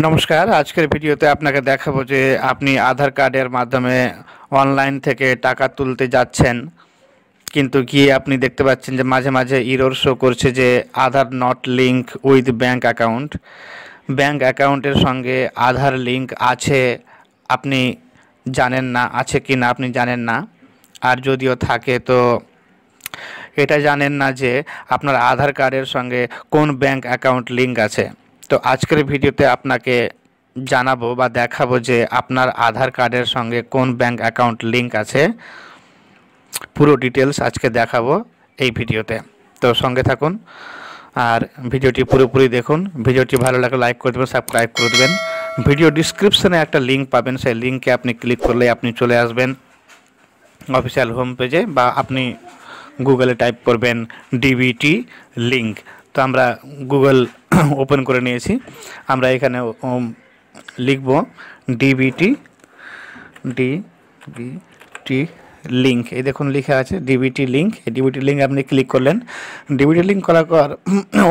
নমস্কার। আজকের ভিডিওতে আপনাকে দেখাবো যে আপনি আধার কার্ডের মাধ্যমে অনলাইন থেকে টাকা তুলতে যাচ্ছেন, কিন্তু গিয়ে আপনি দেখতে পাচ্ছেন যে মাঝে মাঝে এরর শো করছে যে Aadhaar not link with bank account. Bank অ্যাকাউন্টের সঙ্গে আধার লিঙ্ক আছে, আপনি জানেন না আছে কি না আপনি জানেন না। আর যদিও থাকে তো এটা জানেন না যে আপনার আধার কার্ডের সঙ্গে কোন ব্যাঙ্ক অ্যাকাউন্ট লিঙ্ক আছে। তো আজকের ভিডিওতে আপনাকে জানাবো বা দেখাবো যে আপনার আধার কার্ডের সঙ্গে কোন ব্যাঙ্ক অ্যাকাউন্ট লিঙ্ক আছে। পুরো ডিটেলস আজকে দেখাবো এই ভিডিওতে, তো সঙ্গে থাকুন আর ভিডিওটি পুরোপুরি দেখুন। ভিডিওটি ভালো লাগলে লাইক করে দেবেন, সাবস্ক্রাইব করে দেবেন। ভিডিও ডিসক্রিপশনে একটা লিঙ্ক পাবেন, সেই লিঙ্কে আপনি ক্লিক করলে আপনি চলে আসবেন অফিসিয়াল হোম পেজে, বা আপনি গুগলে টাইপ করবেন ডিবিটি লিঙ্ক। তো আমরা গুগল ওপেন করে নিয়েছি, আমরা এখানে লিখব ডিবিটি লিঙ্ক। এই দেখুন লেখা আছে ডিবিটি লিঙ্ক। এই ডিবিটি লিঙ্ক আপনি ক্লিক করলেন। ডিবিটি লিঙ্ক করার পর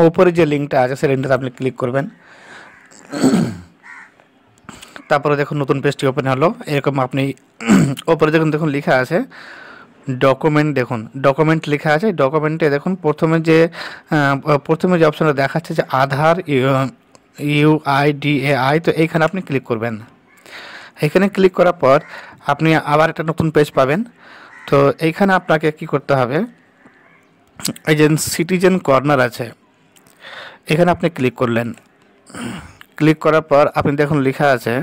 ওপরে যে লিঙ্কটা আছে সেই লিঙ্কটাতে আপনি ক্লিক করবেন। তারপরে দেখুন নতুন পেজটি ওপেন হলো। এরকম আপনি ওপরে দেখুন লেখা আছে ডকুমেন্ট। দেখুন ডকুমেন্ট লেখা আছে। ডকুমেন্টে দেখুন প্রথমে যে অপশনটা দেখাচ্ছে যে আধার UIDAI, তো এইখানে আপনি ক্লিক করবেন। এখানে ক্লিক করার পর আপনি আবার একটা নতুন পেজ পাবেন। তো এইখানে আপনাকে কি করতে হবে, এই যে সিটিজেন কর্নার আছে এখানে আপনি ক্লিক করলেন। ক্লিক করার পর আপনি দেখুন লেখা আছে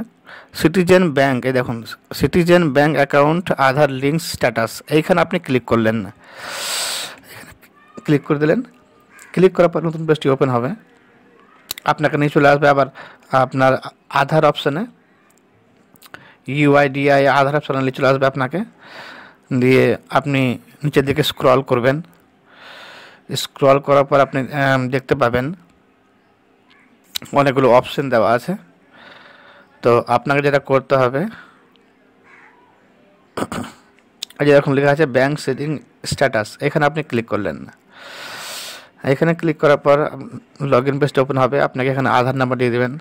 সিটিজেন ব্যাঙ্ক। এই দেখুন সিটিজেন ব্যাঙ্ক অ্যাকাউন্ট আধার লিঙ্ক স্ট্যাটাস, এইখানে আপনি ক্লিক করলেন। ক্লিক করে দিলেন। ক্লিক করার পর নতুন পেজটি ওপেন হবে। আপনাকে নিয়ে চলে আসবে আবার আপনার আধার অপশানে, UIDAI আধার অপশানে নিয়ে চলে আসবে আপনাকে। দিয়ে আপনি নিচের দিকে স্ক্রল করবেন। স্ক্রল করার পর আপনি দেখতে পাবেন অনেকগুলো অপশন দেওয়া আছে। তো আপনাকে যেটা করতে হবে, এই যে এখন লেখা আছে ব্যাঙ্ক সেটিং স্ট্যাটাস, এখানে আপনি ক্লিক করলেন। এখানে ক্লিক করার পর লগ ইন পেজটা ওপেন হবে। আপনাকে এখানে আধার নাম্বার দিয়ে দেবেন।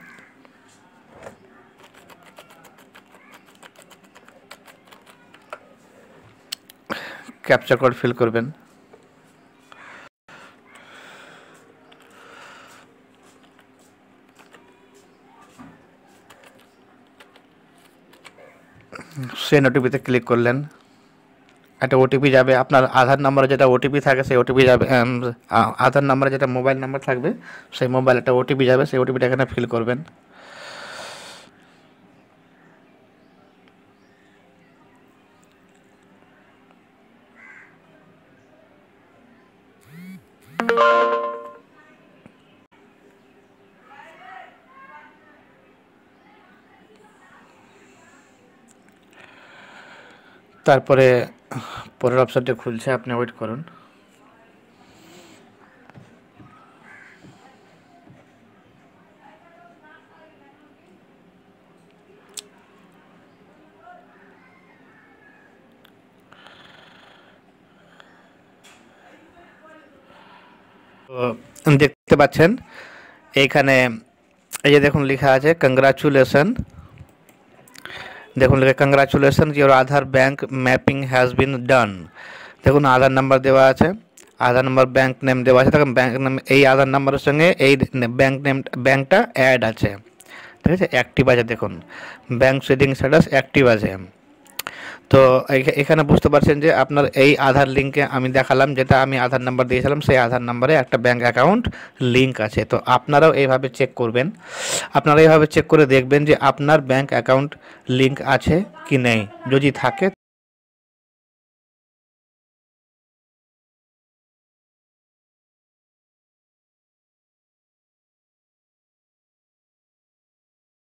ক্যাপচা কোড ফিল করবেন। সেন্ড ওটিপিতে ক্লিক করলেন। একটা ওটিপি যাবে আপনার আধার নাম্বারে, যেটা ওটিপি থাকে সেই ওটিপি যাবে। আধার নাম্বারে যেটা মোবাইল নাম্বার থাকবে সেই মোবাইলে একটা ওটিপি যাবে, সেই ওটিপিটা এখানে ফিল করবেন। তারপরে পরের অপশানটি খুলছে, আপনি ওয়েট করুন। তো দেখতে পাচ্ছেন এইখানে এই যে দেখুন লেখা আছে কংগ্রাচুলেশন। দেখুন লেখা congratulation your Aadhaar bank mapping has been done. দেখুন আধার নাম্বার দেওয়া আছে, আধার নাম্বার ব্যাঙ্ক নেম দেওয়া আছে। দেখুন ব্যাঙ্ক নেম এই আধার নাম্বারের সঙ্গে এই ব্যাঙ্কটা অ্যাড আছে, ঠিক আছে, অ্যাক্টিভ আছে। দেখুন ব্যাঙ্ক সেটিং স্ট্যাটাস অ্যাক্টিভ আছে। তো এখানে বুঝতে পারছেন যে আপনার এই আধার লিঙ্কে আমি দেখালাম, যেটা আমি আধার নাম্বার দিয়েছিলাম সেই আধার নাম্বারে একটা ব্যাঙ্ক অ্যাকাউন্ট লিঙ্ক আছে। তো আপনারাও এইভাবে চেক করবেন, আপনারা এইভাবে চেক করে দেখবেন যে আপনার ব্যাঙ্ক অ্যাকাউন্ট লিঙ্ক আছে কি নেই। যদি থাকে